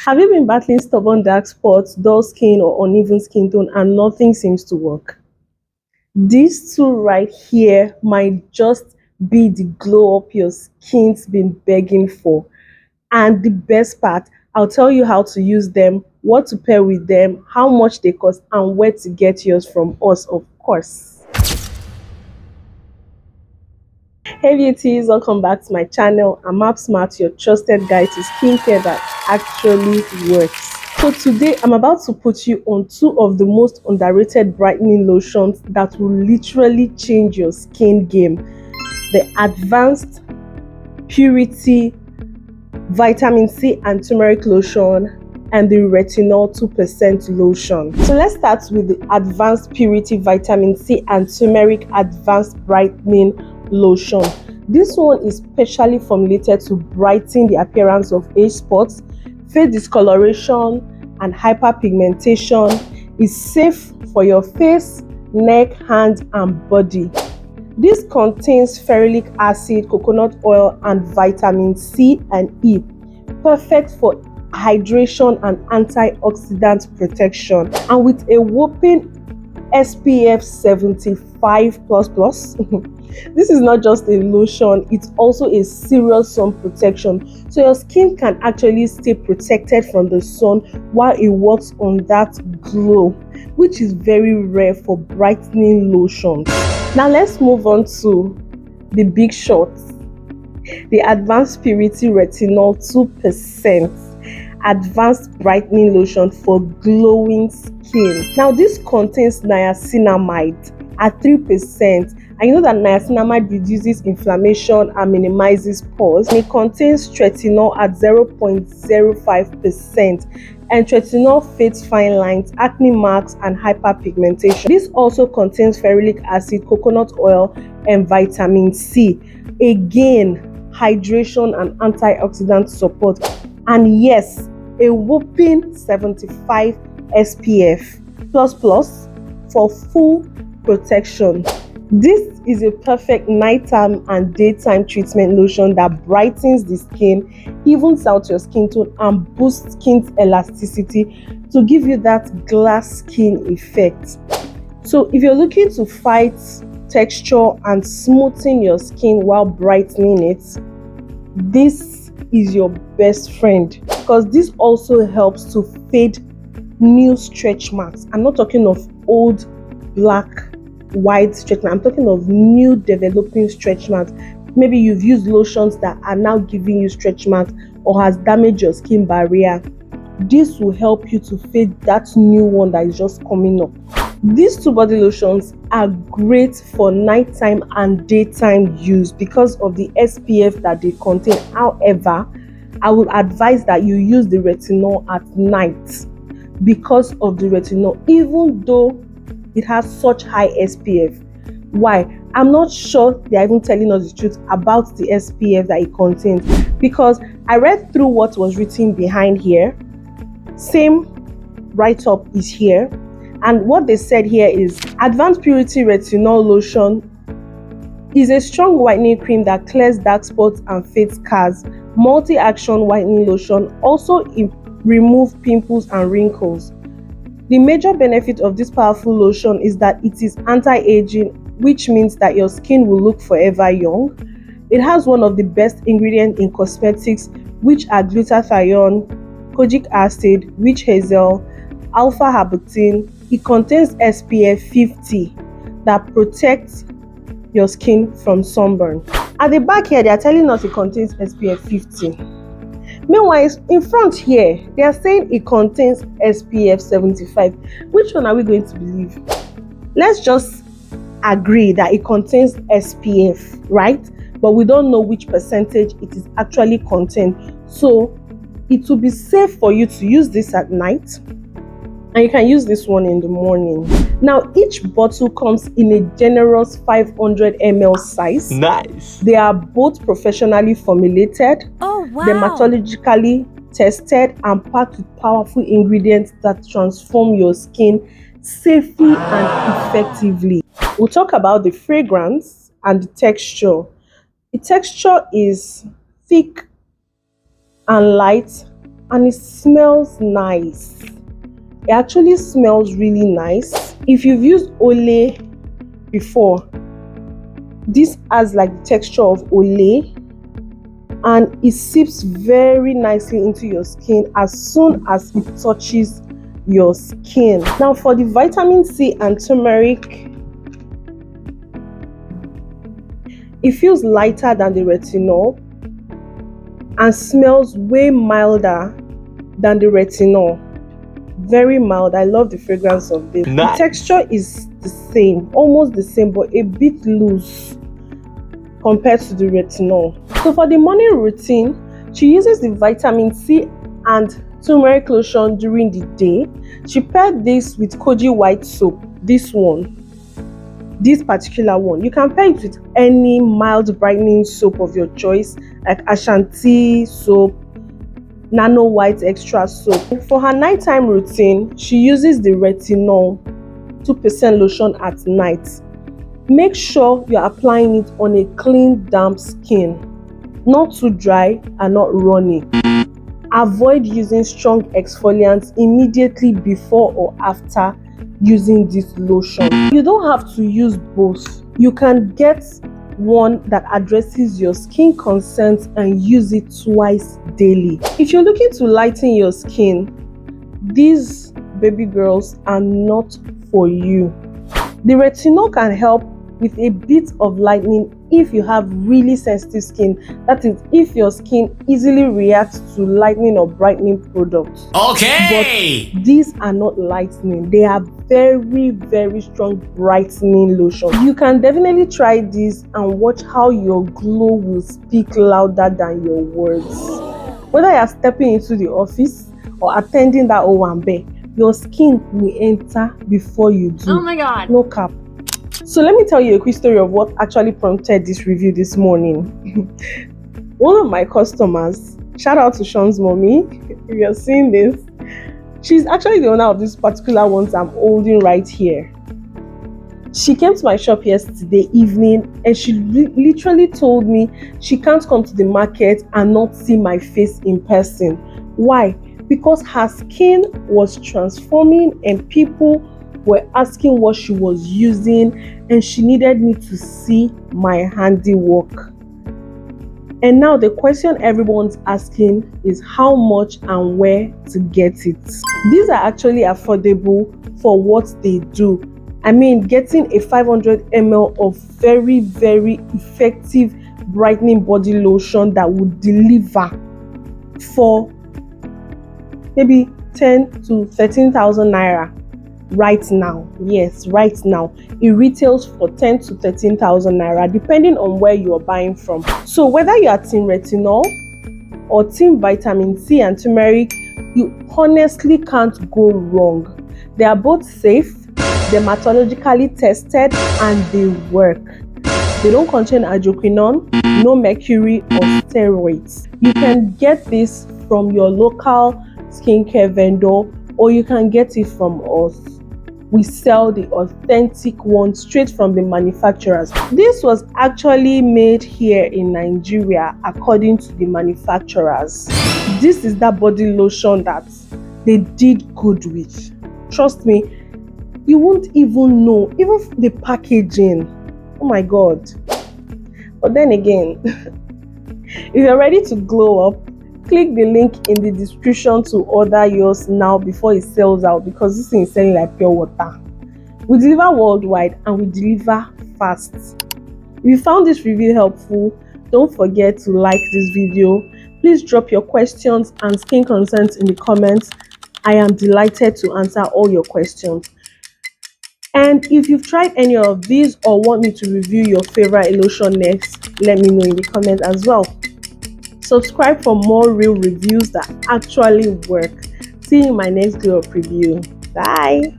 Have you been battling stubborn dark spots, dull skin, or uneven skin tone, and nothing seems to work? These two right here might just be the glow up your skin's been begging for. And the best part, I'll tell you how to use them, what to pair with them, how much they cost, and where to get yours from us, of course. Hey beauties, welcome back to my channel. I'm Map Smart, your trusted guide to skincare that actually works. So today I'm about to put you on two of the most underrated brightening lotions that will literally change your skin game. The Advanced Purity Vitamin C and Turmeric Lotion and the Retinol 2% Lotion. So let's start with the Advanced Purity Vitamin C and Turmeric Advanced Brightening Lotion. This one is specially formulated to brighten the appearance of age spots, face discoloration, and hyperpigmentation. It's safe for your face, neck, hands, and body. This contains ferulic acid, coconut oil, and vitamin C and E, perfect for hydration and antioxidant protection, and with a whopping SPF 75++. This is not just a lotion, it's also a serious sun protection, so your skin can actually stay protected from the sun while it works on that glow, which is very rare for brightening lotions. Now let's move on to the big shots, the Advanced Purity Retinol 2% Advanced Brightening Lotion for glowing skin. Now this contains niacinamide at 3%, and you know that niacinamide reduces inflammation and minimizes pores. And it contains tretinoin at 0.05%, and tretinoin fades fine lines, acne marks, and hyperpigmentation. This also contains ferulic acid, coconut oil, and vitamin C. Again, hydration and antioxidant support. And yes, a whopping 75 SPF++ for full protection. This is a perfect nighttime and daytime treatment lotion that brightens the skin, evens out your skin tone, and boosts skin's elasticity to give you that glass skin effect. So if you're looking to fight texture and smoothen your skin while brightening it, this is your best friend, because this also helps to fade new stretch marks. I'm not talking of old black wide stretch marks, I'm talking of new developing stretch marks. Maybe you've used lotions that are now giving you stretch marks or has damaged your skin barrier. This will help you to fade that new one that is just coming up. These two body lotions are great for nighttime and daytime use because of the SPF that they contain. However, I will advise that you use the retinol at night because of the retinol, even though it has such high SPF. Why? I'm not sure they are even telling us the truth about the SPF that it contains, because I read through what was written behind here. Same write-up is here, and what they said here is Advanced Purity Retinol Lotion is a strong whitening cream that clears dark spots and fades scars. Multi-action whitening lotion also remove pimples and wrinkles. The major benefit of this powerful lotion is that it is anti-aging, which means that your skin will look forever young. It has one of the best ingredients in cosmetics, which are glutathione, kojic acid, witch hazel, alpha-harbutine. It contains SPF 50 that protects your skin from sunburn. At the back here, they are telling us it contains SPF 50. Meanwhile, in front here, they are saying it contains SPF 75. Which one are we going to believe? Let's just agree that it contains SPF, right? But we don't know which percentage it is actually contained. So it will be safe for you to use this at night, and you can use this one in the morning. Now, each bottle comes in a generous 500 ml size. Nice. They are both professionally formulated, dermatologically tested, and packed with powerful ingredients that transform your skin safely and effectively. We'll talk about the fragrance and the texture. The texture is thick and light and it smells nice. It actually smells really nice. If you've used Olay before, this has like the texture of Olay, and it seeps very nicely into your skin as soon as it touches your skin. Now for the vitamin C and turmeric, it feels lighter than the retinol and smells way milder than the retinol. Very mild. I love the fragrance of this. Nice. The texture is the same, almost the same, but a bit loose compared to the retinol. So for the morning routine, she uses the vitamin C and turmeric lotion during the day. She paired this with Koji white soap. This particular one. You can pair it with any mild brightening soap of your choice, like Ashanti soap, Nano White extra soap. For her nighttime routine, she uses the Retinol 2% lotion at night. Make sure you're applying it on a clean, damp skin, not too dry and not runny. Avoid using strong exfoliants immediately before or after using this lotion. You don't have to use both. You can get one that addresses your skin concerns and use it twice daily. If you're looking to lighten your skin, these baby girls are not for you. The retinol can help with a bit of lightening if you have really sensitive skin. That is, if your skin easily reacts to lightening or brightening products. Okay. But these are not lightening. They are very, very strong brightening lotion. You can definitely try this and watch how your glow will speak louder than your words. Whether you are stepping into the office or attending that Owambe, your skin will enter before you do. Oh my god. No cap. So let me tell you a quick story of what actually prompted this review this morning. One of my customers, shout out to Sean's mommy, if you're seeing this, she's actually the owner of these particular ones I'm holding right here. She came to my shop yesterday evening and she literally told me she can't come to the market and not see my face in person. Why? Because her skin was transforming and people were asking what she was using and she needed me to see my handiwork. And now the question everyone's asking is how much and where to get it. These are actually affordable for what they do. I mean, getting a 500 ml of very, very effective brightening body lotion that would deliver for maybe 10 to 13,000 naira. Right now, yes, right now it retails for 10 to 13,000 naira depending on where you are buying from. So whether you are team retinol or team vitamin C and turmeric, you honestly can't go wrong. They are both safe, dermatologically tested, and they work. They don't contain hydroquinone, no mercury or steroids. You can get this from your local skincare vendor or you can get it from us. We sell the authentic one straight from the manufacturers. This was actually made here in Nigeria according to the manufacturers. This is that body lotion that they did good with. Trust me, you won't even know, even the packaging. Oh my god. But then again, if you're ready to glow up, click the link in the description to order yours now before it sells out, because this thing is selling like pure water. We deliver worldwide and we deliver fast. If you found this review helpful, don't forget to like this video. Please drop your questions and skin concerns in the comments. I am delighted to answer all your questions. And if you've tried any of these or want me to review your favorite lotion next, let me know in the comments as well. Subscribe for more real reviews that actually work. See you in my next glow up review. Bye.